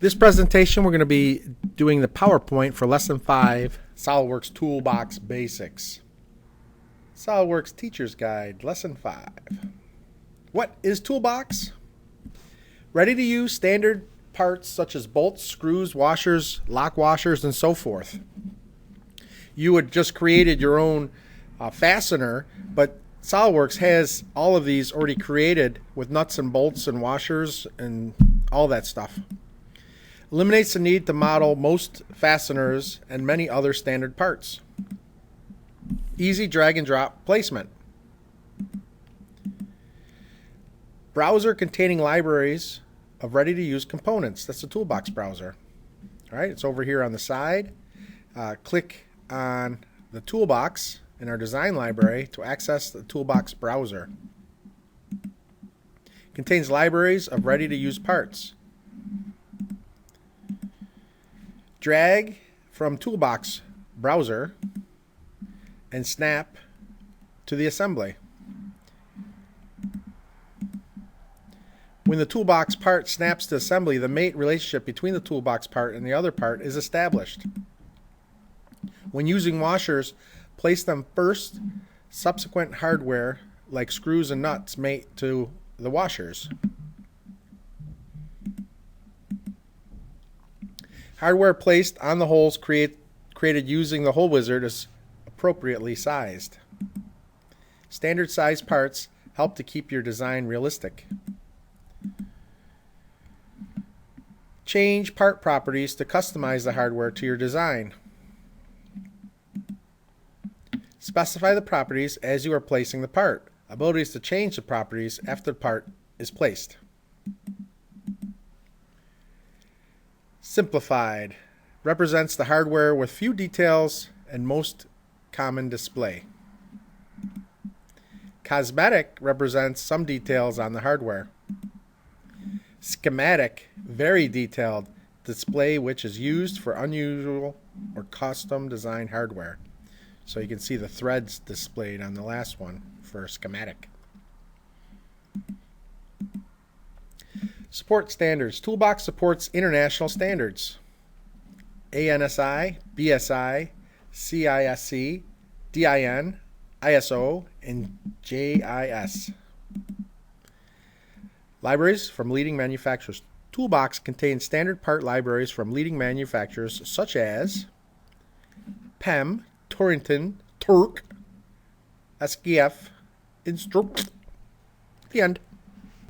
This presentation, we're going to be doing the PowerPoint for Lesson 5, SolidWorks Toolbox Basics. SolidWorks Teacher's Guide, Lesson 5. What is Toolbox? Ready to use standard parts such as bolts, screws, washers, lock washers, and so forth. You would just created your own fastener, but SolidWorks has all of these already created with nuts and bolts and washers and all that stuff. Eliminates the need to model most fasteners and many other standard parts. Easy drag and drop placement. Browser containing libraries of ready-to-use components. That's the Toolbox Browser. All right, it's over here on the side. Click on the Toolbox in our design library to access the Toolbox Browser. Contains libraries of ready-to-use parts. Drag from Toolbox Browser and snap to the assembly. When the toolbox part snaps to assembly, the mate relationship between the toolbox part and the other part is established. When using washers, place them first. Subsequent hardware, like screws and nuts, mate to the washers. Hardware placed on the holes created using the hole wizard is appropriately sized. Standard size parts help to keep your design realistic. Change part properties to customize the hardware to your design. Specify the properties as you are placing the part. Abilities to change the properties after the part is placed. Simplified represents the hardware with few details and most common display. Cosmetic represents some details on the hardware. Schematic, very detailed display which is used for unusual or custom design hardware. So you can see the threads displayed on the last one for schematic. Support standards. Toolbox supports international standards. ANSI, BSI, CISC, DIN, ISO, and JIS. Libraries from leading manufacturers. Toolbox contains standard part libraries from leading manufacturers such as PEM, Torrington, Turk, SKF, Instruct. The end.